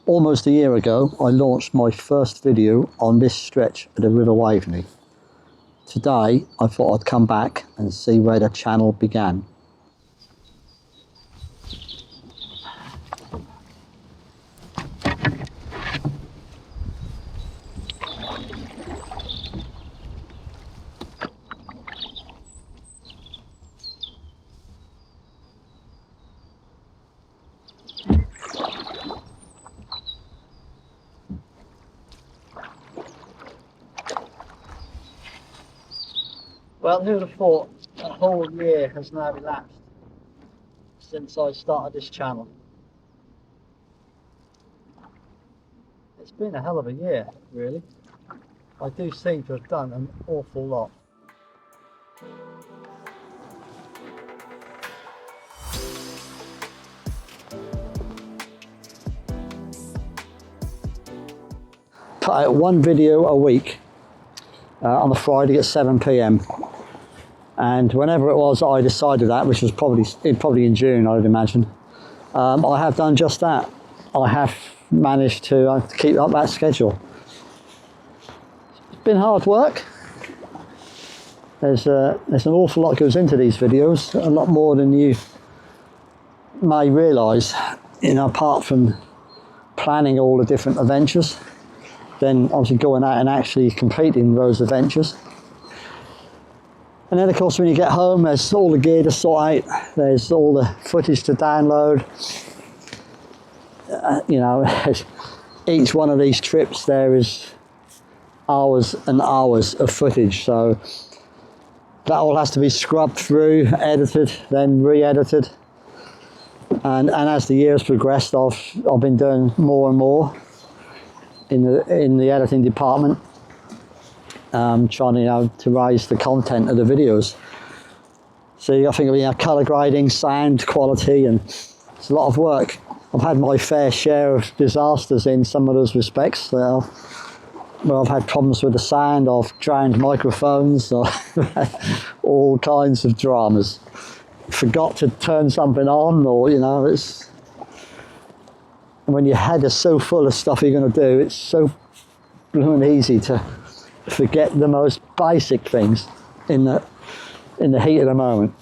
Almost a year ago, I launched my first video on this stretch of the River Waveney. Today, I thought I'd come back and see where the channel began. Well, who would have thought a whole year has now elapsed since I started this channel. It's been a hell of a year, really. I do seem to have done an awful lot. Put out one video a week on a Friday at 7 p.m. and whenever it was I decided that, which was probably in June, I would imagine, I have done just that. I have managed to keep up that schedule. It's been hard work. There's an awful lot goes into these videos, a lot more than you may realise, apart from planning all the different adventures, then obviously going out and actually completing those adventures. And then of course when you get home, there's all the gear to sort out, there's all the footage to download. Each one of these trips there is hours and hours of footage, so that all has to be scrubbed through, edited, then re-edited. And as the years progressed, I've been doing more and more in the editing department, trying to raise the content of the videos. So I think colour grading, sound quality, and it's a lot of work. I've had my fair share of disasters in some of those respects. Where I've had problems with the sound, I've drowned microphones, or all kinds of dramas. Forgot to turn something on, or it's. When your head is so full of stuff you're going to do, it's so blooming easy to forget the most basic things in the heat of the moment.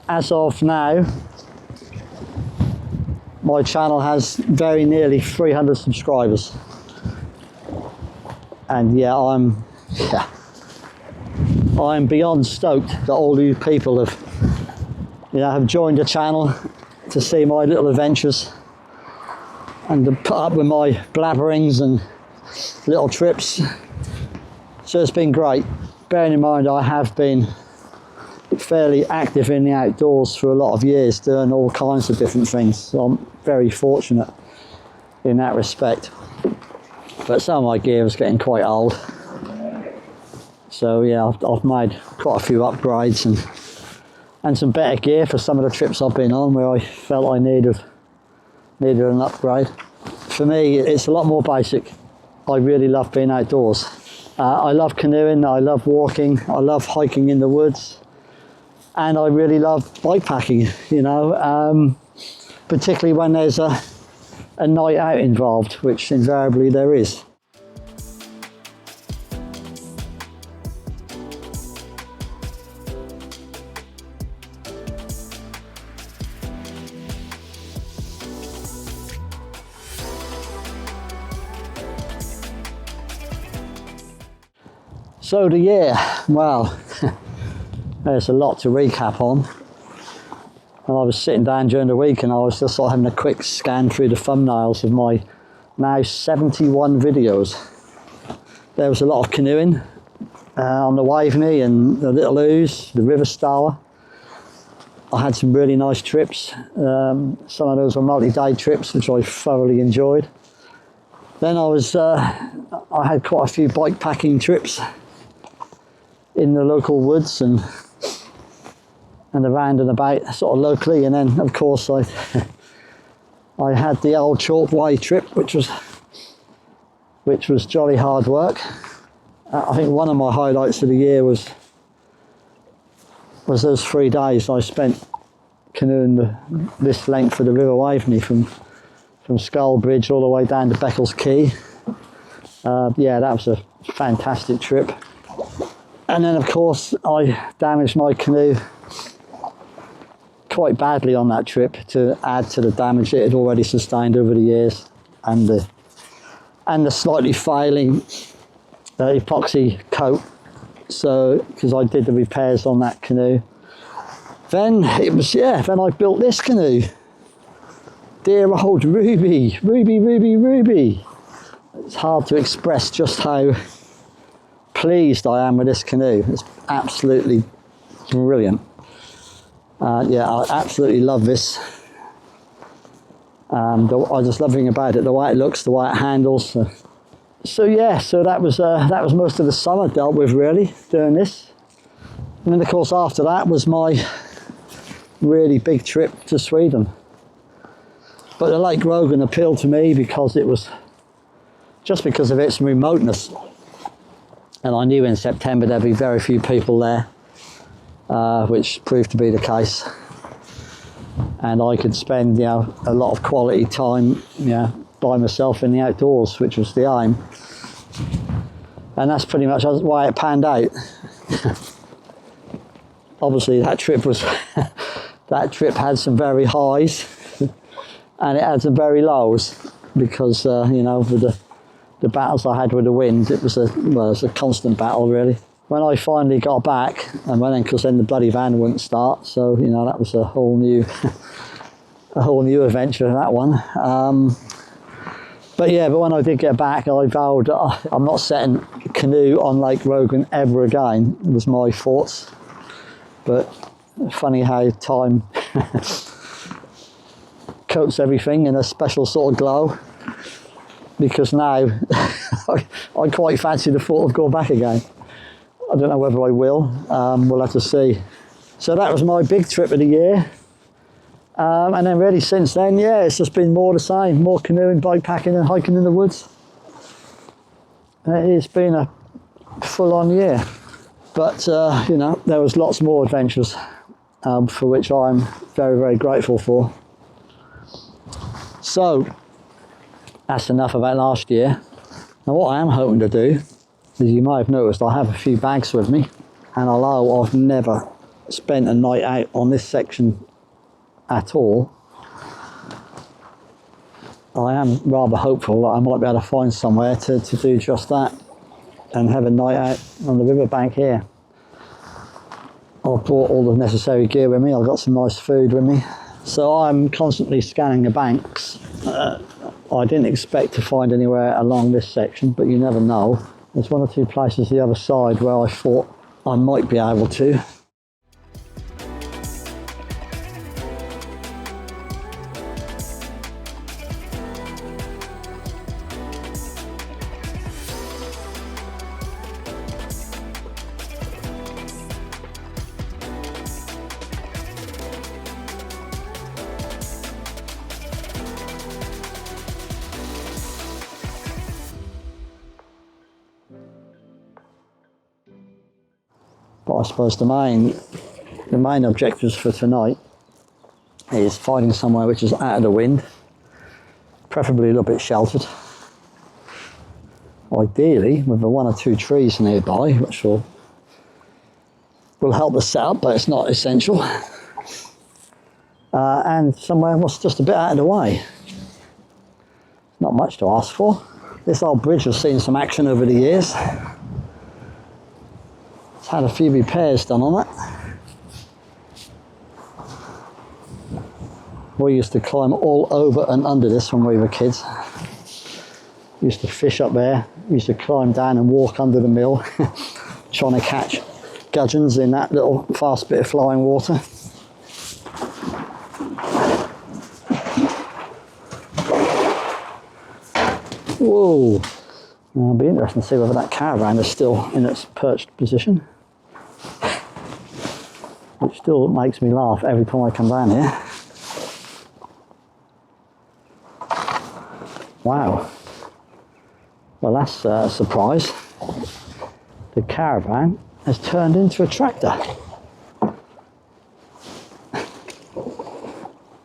As of now, my channel has very nearly 300 subscribers, and I'm beyond stoked that all you people have joined the channel to see my little adventures and to put up with my blabberings and little trips. So it's been great. Bearing in mind I have been fairly active in the outdoors for a lot of years, doing all kinds of different things, so I'm very fortunate in that respect. But some of my gear is getting quite old. So yeah, I've made quite a few upgrades and some better gear for some of the trips I've been on where I felt I needed an upgrade. For me, it's a lot more basic. I really love being outdoors. I love canoeing, I love walking, I love hiking in the woods, and I really love bikepacking, particularly when there's a night out involved, which invariably there is. So the year, well, there's a lot to recap on. And I was sitting down during the week and I was just sort of having a quick scan through the thumbnails of my now 71 videos. There was a lot of canoeing on the Waveney and the Little Ooze, the River Stour. I had some really nice trips. Some of those were multi-day trips, which I thoroughly enjoyed. Then I had quite a few bikepacking trips in the local woods and around and about sort of locally, and then of course I had the old Chalk Way trip, which was jolly hard work. I think one of my highlights of the year was those 3 days I spent canoeing this length of the River Waveney from Skull Bridge all the way down to Beccles Quay. Yeah, that was a fantastic trip. And then of course I damaged my canoe quite badly on that trip to add to the damage it had already sustained over the years, and the slightly failing epoxy coat. So because I did the repairs on that canoe, then I built this canoe. Dear old Ruby. It's hard to express just how pleased I am with this canoe. It's absolutely brilliant. Yeah, I absolutely love this. I just love everything about it, the way it looks, the way it handles. So that was most of the summer dealt with, really, doing this. And then of course after that was my really big trip to Sweden. But the Lake Rogan appealed to me because it was just because of its remoteness. And I knew in September there'd be very few people there, which proved to be the case. And I could spend, a lot of quality time, by myself in the outdoors, which was the aim. And that's pretty much why it panned out. Obviously, that trip had some very highs, and it had some very lows, because with the battles I had with the wind, it was a constant battle, really. When I finally got back, and because then the bloody van wouldn't start, so that was a whole new adventure, that one. But when I did get back, I vowed I'm not setting canoe on Lake Rogan ever again. It was my thoughts. But funny how time coats everything in a special sort of glow, because now I quite fancy the thought of going back again. I don't know whether I will. We'll have to see. So that was my big trip of the year. And then really since then, it's just been more the same. More canoeing, bikepacking and hiking in the woods. It's been a full-on year. But, there was lots more adventures for which I'm very, very grateful for. So, that's enough about last year. Now what I am hoping to do, as you might have noticed, I have a few bags with me. And although I've never spent a night out on this section at all, I am rather hopeful that I might be able to find somewhere to do just that and have a night out on the riverbank here. I've brought all the necessary gear with me. I've got some nice food with me, so I'm constantly scanning the banks. I didn't expect to find anywhere along this section, but you never know. There's one or two places the other side where I thought I might be able to. But I suppose the main objectives for tonight is finding somewhere which is out of the wind, preferably a little bit sheltered. Ideally with one or two trees nearby, which will help us set up, but it's not essential. And somewhere what's just a bit out of the way. Not much to ask for. This old bridge has seen some action over the years. It's had a few repairs done on it. We used to climb all over and under this when we were kids. We used to fish up there. We used to climb down and walk under the mill, trying to catch gudgeons in that little fast bit of flying water. Whoa! It'll be interesting to see whether that caravan is still in its perched position. Which still makes me laugh every time I come down here. Wow. Well, that's a surprise. The caravan has turned into a tractor.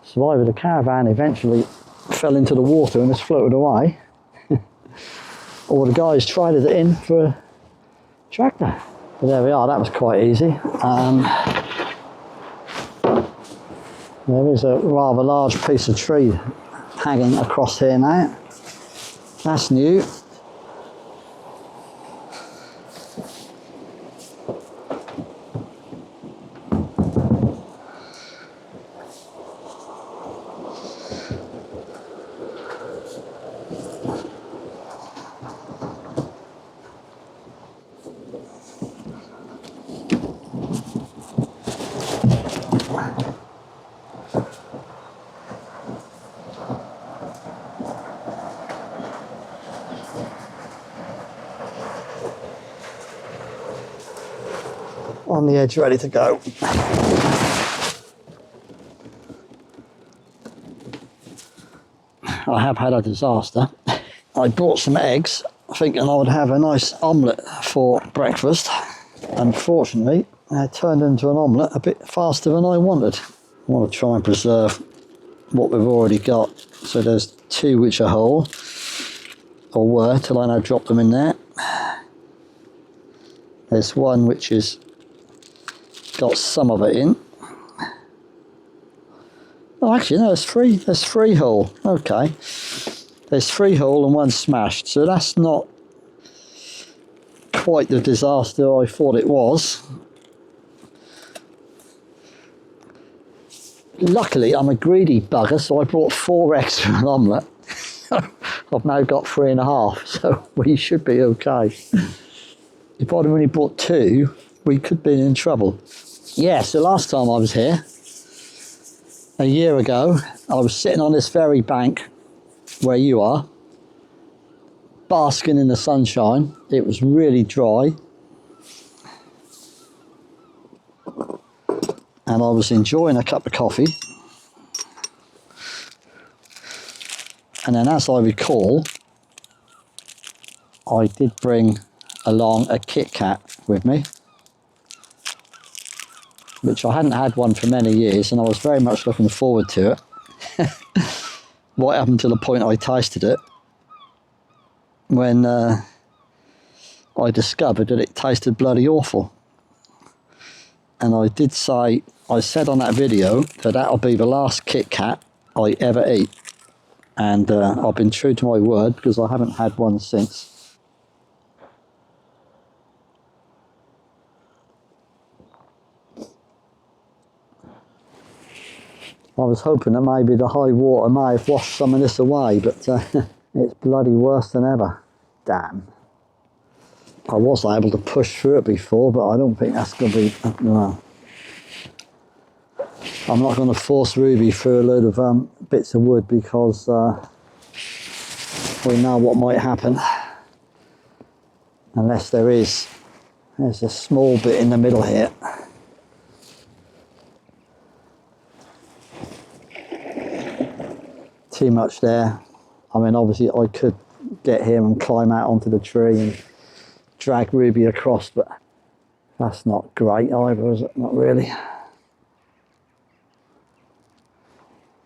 Survivor the caravan eventually fell into the water and has floated away. Or the guys tried it in for a tractor. But there we are, that was quite easy. There is a rather large piece of tree hanging across here now. That's new. On the edge, ready to go. I have had a disaster. I brought some eggs thinking I would have a nice omelette for breakfast. Unfortunately, it turned into an omelette a bit faster than I wanted. I want to try and preserve what we've already got. So there's 2 which are whole, or were till I now drop them in there. There's 1 which is got some of it in. Oh, actually, no, there's 3 whole. Okay. There's 3 whole and 1 smashed. So that's not quite the disaster I thought it was. Luckily, I'm a greedy bugger, so I brought 4 eggs for an omelette. I've now got 3.5, so we should be okay. If I'd only brought 2, we could be in trouble. Yeah, so last time I was here, a year ago, I was sitting on this very bank where you are, basking in the sunshine. It was really dry. And I was enjoying a cup of coffee. And then as I recall, I did bring along a Kit Kat with me, which I hadn't had one for many years, and I was very much looking forward to it. Right up until the point I tasted it, when I discovered that it tasted bloody awful. And I said on that video that that'll be the last Kit Kat I ever eat. And I've been true to my word, because I haven't had one since. I was hoping that maybe the high water may have washed some of this away, but it's bloody worse than ever. Damn. I was able to push through it before, but I don't think that's going to be... no. I'm not going to force Ruby through a load of bits of wood, because we know what might happen. Unless there's a small bit in the middle here. Too much there. I mean, obviously I could get here and climb out onto the tree and drag Ruby across, but that's not great either, is it? Not really.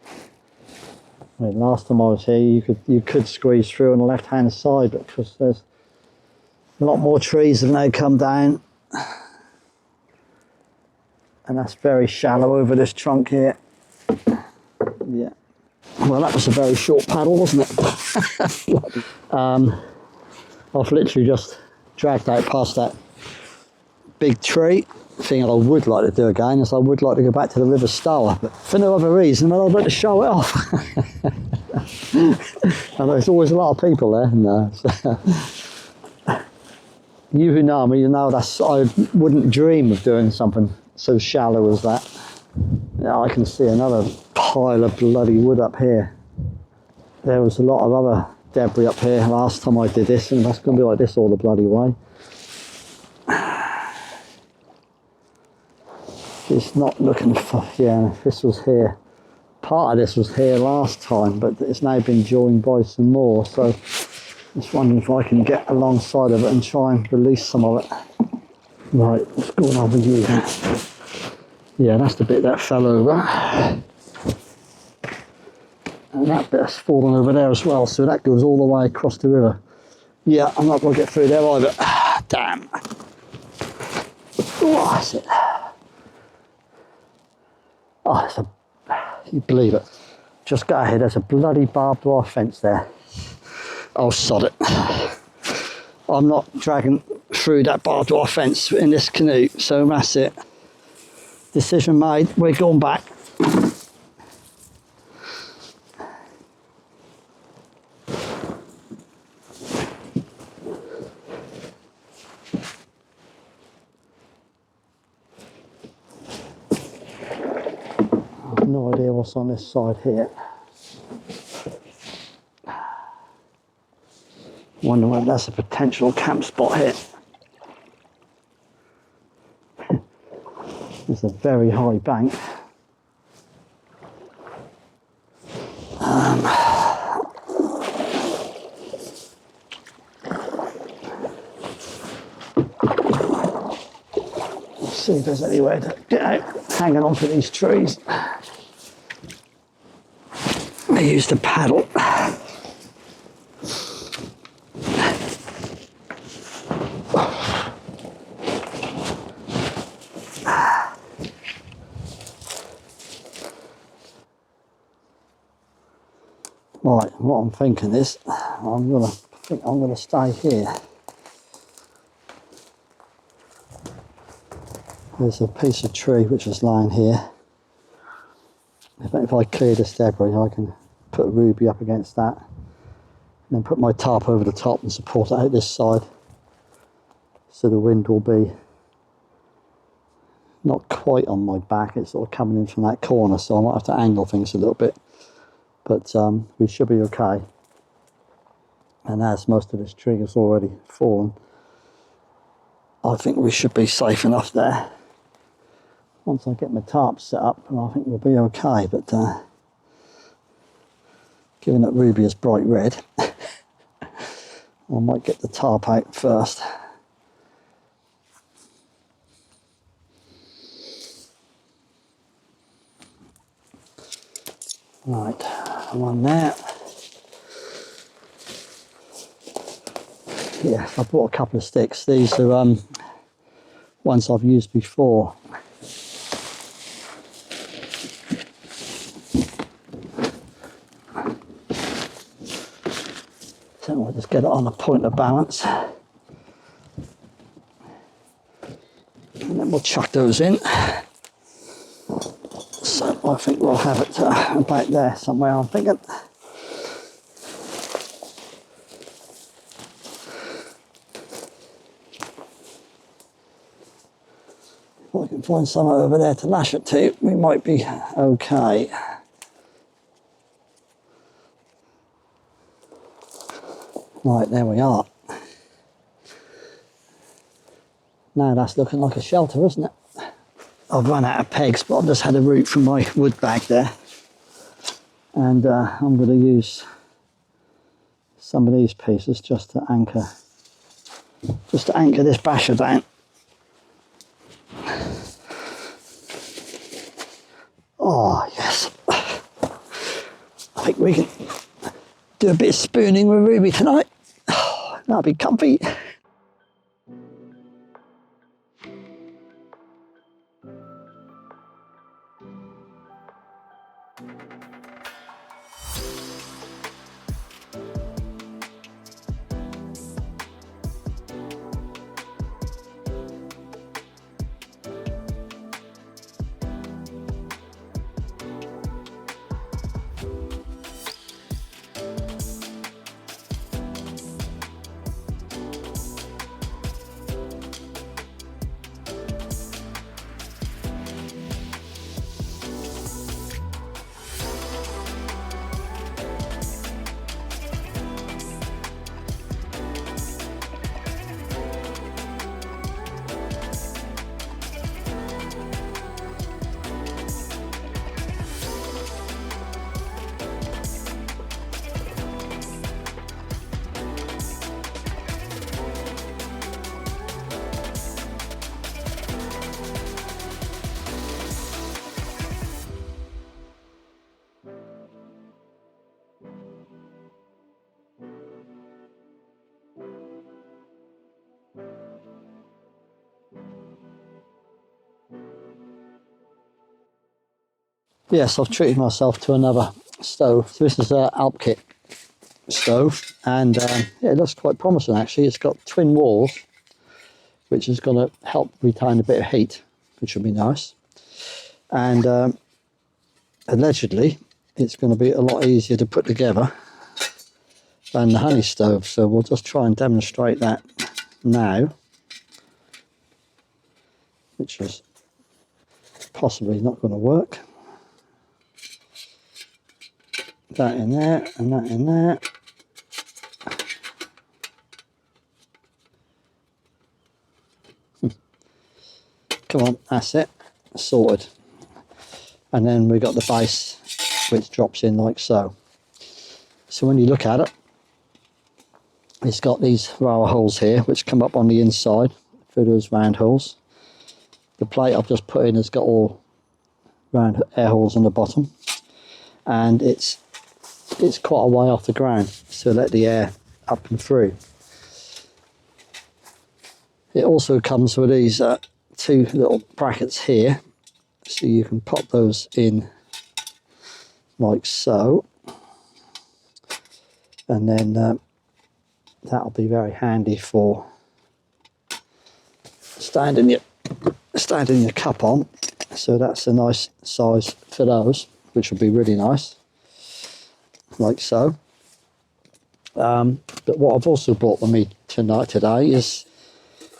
I mean, last time I was here, you could squeeze through on the left hand side, but because there's a lot more trees have now come down, and that's very shallow over this trunk here. Yeah. Well, that was a very short paddle, wasn't it? I've literally just dragged out past that big tree. Thing I would like to do again is I would like to go back to the River Stour, but for no other reason than I'd like to show it off. And there's always a lot of people there. No, so. You who know me, you know that I wouldn't dream of doing something so shallow as that. Now I can see another pile of bloody wood up here. There was a lot of other debris up here last time I did this, and that's going to be like this all the bloody way. It's not looking for, yeah, if this was here part of this was here last time, but it's now been joined by some more, so just wondering if I can get alongside of it and try and release some of it. Right, what's going on with you? Yeah, that's the bit that fell over. And that bit's fallen over there as well, so that goes all the way across the river. Yeah, I'm not going to get through there either. Damn. Oh, that's it. Oh, it's a... You believe it. Just go ahead, there's a bloody barbed wire fence there. Oh, sod it. I'm not dragging through that barbed wire fence in this canoe, so that's it. Decision made, we're going back. I've no idea what's on this side here. Wonder whether that's a potential camp spot here. It's a very high bank. Let's see if there's any way to get out hanging onto these trees. I used a paddle. Right, what I'm thinking is, I'm gonna stay here. There's a piece of tree which is lying here. If I clear this debris, I can put a ruby up against that, and then put my tarp over the top and support it out this side, so the wind will be not quite on my back. It's sort of coming in from that corner, so I might have to angle things a little bit. But we should be okay. And as most of this tree has already fallen, I think we should be safe enough there. Once I get my tarp set up, I think we'll be okay. But given that ruby is bright red, I might get the tarp out first. Right, I'm on there. Yeah, I bought a couple of sticks. These are ones I've used before. So I'll just get it on a point of balance. And then we'll chuck those in. So I think we'll have it about there somewhere, I'm thinking. If I can find somewhere over there to lash it to, we might be okay. Right, there we are. Now that's looking like a shelter, isn't it? I've run out of pegs, but I've just had a root from my wood bag there. And I'm going to use some of these pieces just to anchor this basher down. Oh, yes. I think we can do a bit of spooning with Ruby tonight. Oh, that'll be comfy. yes, I've treated myself to another stove. So this is an Alp Kit stove, and yeah, it looks quite promising actually. It's got twin walls, which is going to help retain a bit of heat, which will be nice. And allegedly, it's going to be a lot easier to put together than the honey stove. So we'll just try and demonstrate that now, which is possibly not going to work. That in there and that in there. Come on, that's it, sorted. And then we've got the base, which drops in like so. So when you look at it, it's got these rower holes here, which come up on the inside through those round holes. The plate I've just put in has got all round air holes on the bottom, and it's quite a way off the ground, so let the air up and through. It also comes with these two little brackets here, so you can pop those in like so, and then that'll be very handy for standing your cup on. So that's a nice size for those, which will be really nice, like so. But what I've also brought with me today is,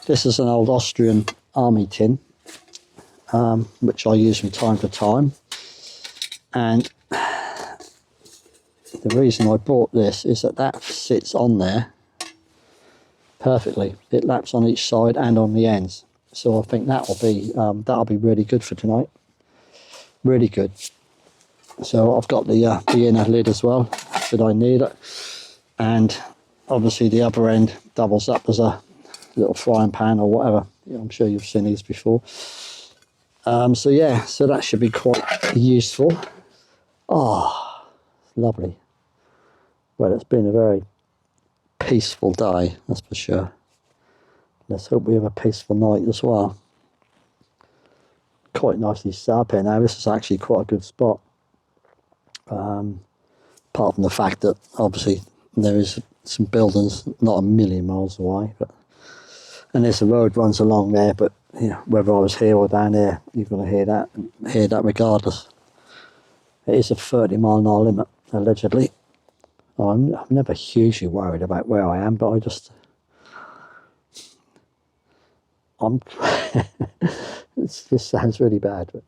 this is an old Austrian army tin, which I use from time to time. And the reason I brought this is that sits on there perfectly. It laps on each side and on the ends. So I think that'll be really good for tonight. Really good. So I've got the inner lid as well, should I need it. And obviously the other end doubles up as a little frying pan or whatever. Yeah, I'm sure you've seen these before. So yeah, so that should be quite useful. Oh, lovely. Well, it's been a very peaceful day, that's for sure. Let's hope we have a peaceful night as well. Quite nicely set up here now. This is actually quite a good spot. Apart from the fact that obviously there is some buildings not a million miles away, and there's a road runs along there, but you know, whether I was here or down there, you're going to hear that regardless. It is a 30-mile-an-hour limit, allegedly. I'm never hugely worried about where I am, but this sounds really bad, but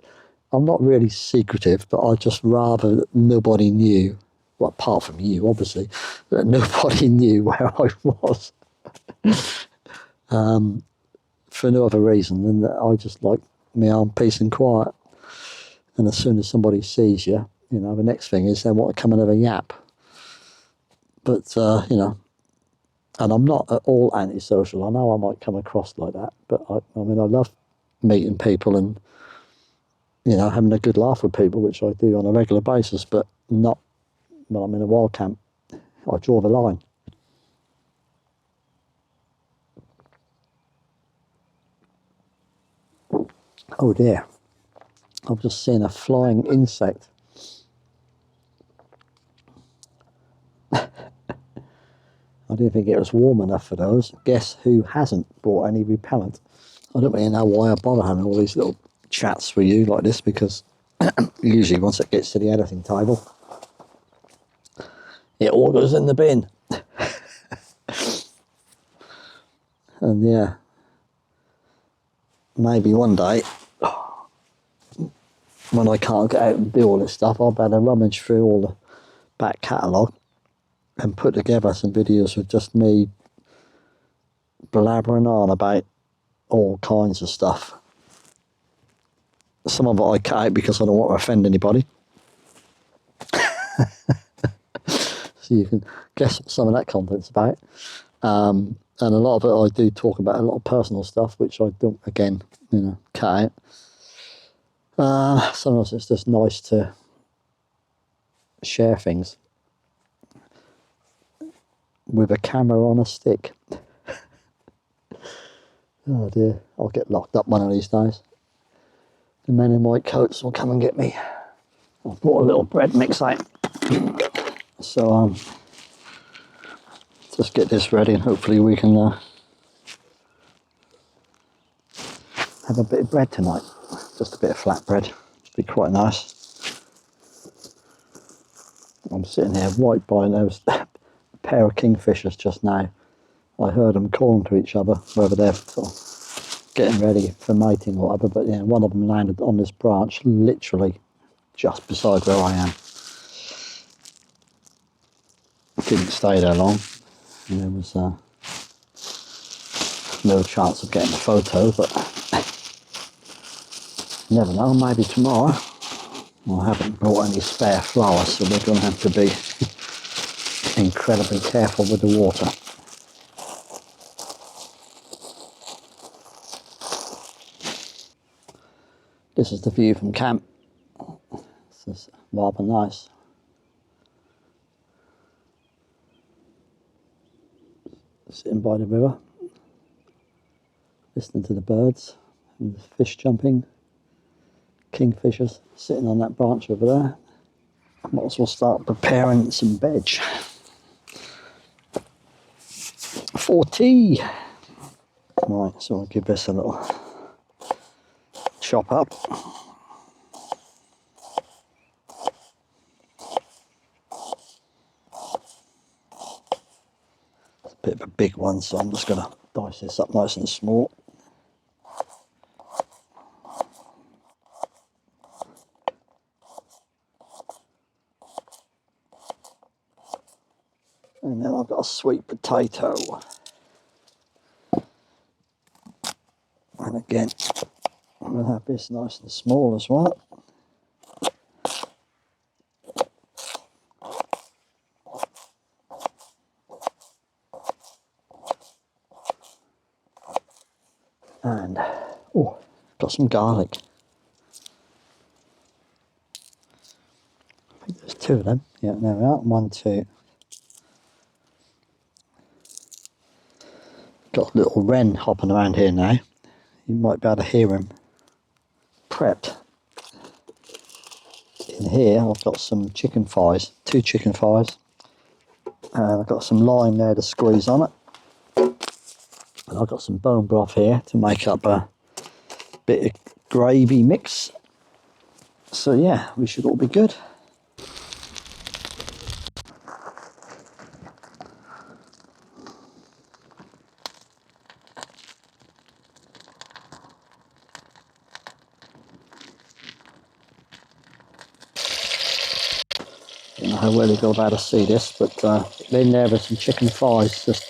I'm not really secretive, but I'd just rather that nobody knew, well, apart from you, obviously, that nobody knew where I was. For no other reason than that I just like my own peace and quiet. And as soon as somebody sees you, you know, the next thing is they want to come and have a yap. But, you know, and I'm not at all antisocial. I know I might come across like that, but I mean, I love meeting people and, you know, having a good laugh with people, which I do on a regular basis, but not when I'm in a wild camp. I draw the line. Oh dear, I've just seen a flying insect. I didn't think it was warm enough for those. Guess who hasn't brought any repellent? I don't really know why I bother having all these little chats with you like this, because usually once it gets to the editing table, it all goes in the bin. And yeah, maybe one day, when I can't get out and do all this stuff, I'll better rummage through all the back catalogue and put together some videos with just me blabbering on about all kinds of stuff. Some of it I cut out because I don't want to offend anybody. So you can guess what some of that content's about. And a lot of it I do talk about a lot of personal stuff, which I don't, again, you know, cut out. Sometimes it's just nice to share things with a camera on a stick. Oh dear, I'll get locked up one of these days. The men in white coats will come and get me. I brought a little bread mix out. So just get this ready and hopefully we can have a bit of bread tonight. Just a bit of flat bread. It'd be quite nice. I'm sitting here right by there was a pair of kingfishers just now. I heard them calling to each other, whether they're sort of getting ready for mating or whatever, but yeah, one of them landed on this branch literally just beside where I am. Didn't stay there long, and there was no chance of getting a photo, but never know, maybe tomorrow. I haven't brought any spare flowers, so we're going to have to be incredibly careful with the water. This is the view from camp. This is rather nice. Sitting by the river, listening to the birds and the fish jumping. Kingfishers sitting on that branch over there. Might as well start preparing some veg for tea. Right, so I'll give this a little chop up. It's a bit of a big one, so I'm just going to dice this up nice and small. And then I've got a sweet potato. And again, I'm going to have this nice and small as well. And, oh, got some garlic. I think there's two of them. Yeah, there we are. 1, 2. Got a little wren hopping around here now. You might be able to hear him. Prepped. In here I've got some chicken thighs, 2 chicken thighs. And I've got some lime there to squeeze on it. And I've got some bone broth here to make up a bit of gravy mix. So yeah, we should all be good. Don't know how well you go about to see this, but in there there's some chicken thighs just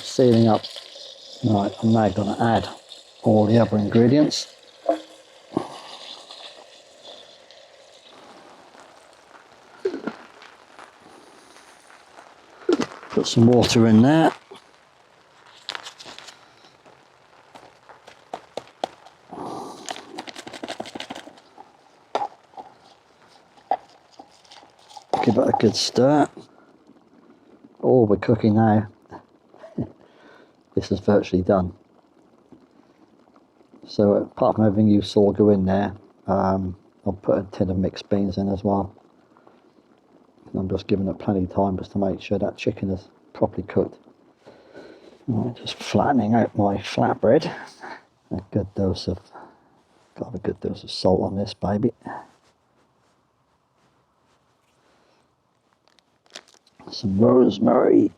sealing up. Right, I'm now going to add all the other ingredients. Put some water in there. Give it a good stir. Oh, we're cooking now. This is virtually done. So apart from everything you saw go in there, I'll put a tin of mixed beans in as well. And I'm just giving it plenty of time just to make sure that chicken is properly cooked. Right, just flattening out my flatbread. Got a good dose of salt on this baby. Some rosemary.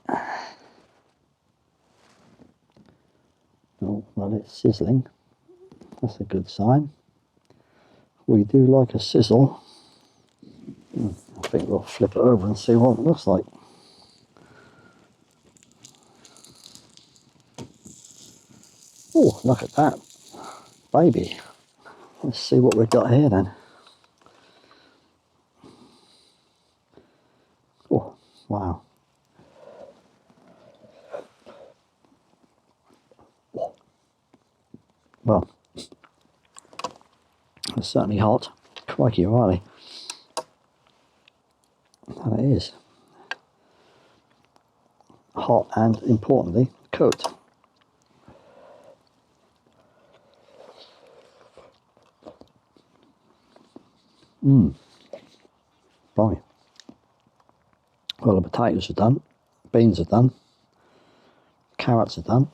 Oh, well, it's sizzling. That's a good sign. We do like a sizzle. I think we'll flip it over and see what it looks like. Oh, look at that, baby. Let's see what we've got here then. Oh, wow. Well, it's certainly hot. Crikey, Riley. And it is. Hot and, importantly, cooked. Bye. Well, the potatoes are done, beans are done, carrots are done.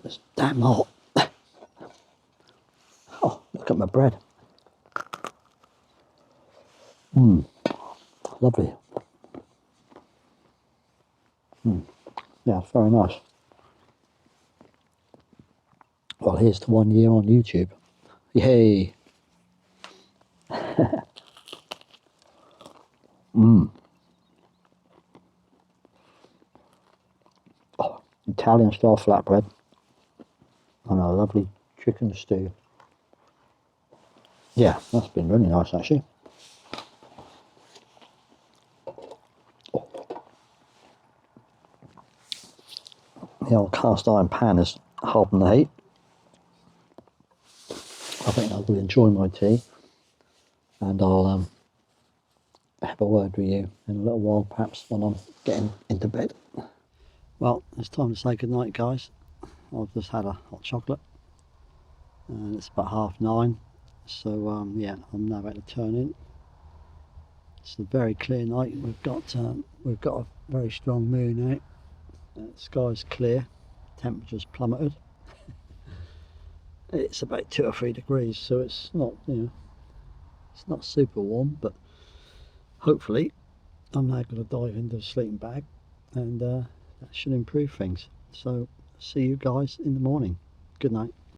It's damn hot. Oh, look at my bread. Lovely. Yeah, it's very nice. Well, here's to 1 year on YouTube. Yay! Oh, Italian style flatbread and a lovely chicken stew. Yeah, that's been really nice actually. The old cast iron pan is holding the heat. I think I will enjoy my tea, and I'll have a word with you in a little while, perhaps when I'm getting into bed. Well, it's time to say goodnight, guys. I've just had a hot chocolate, and it's about 9:30. So yeah, I'm now about to turn in. It's a very clear night. We've got a very strong moon out. The sky's clear. Temperature's plummeted. It's about 2 or 3 degrees, so it's not, it's not super warm, but hopefully I'm now going to dive into a sleeping bag, and that should improve things. So see you guys in the morning. Good night.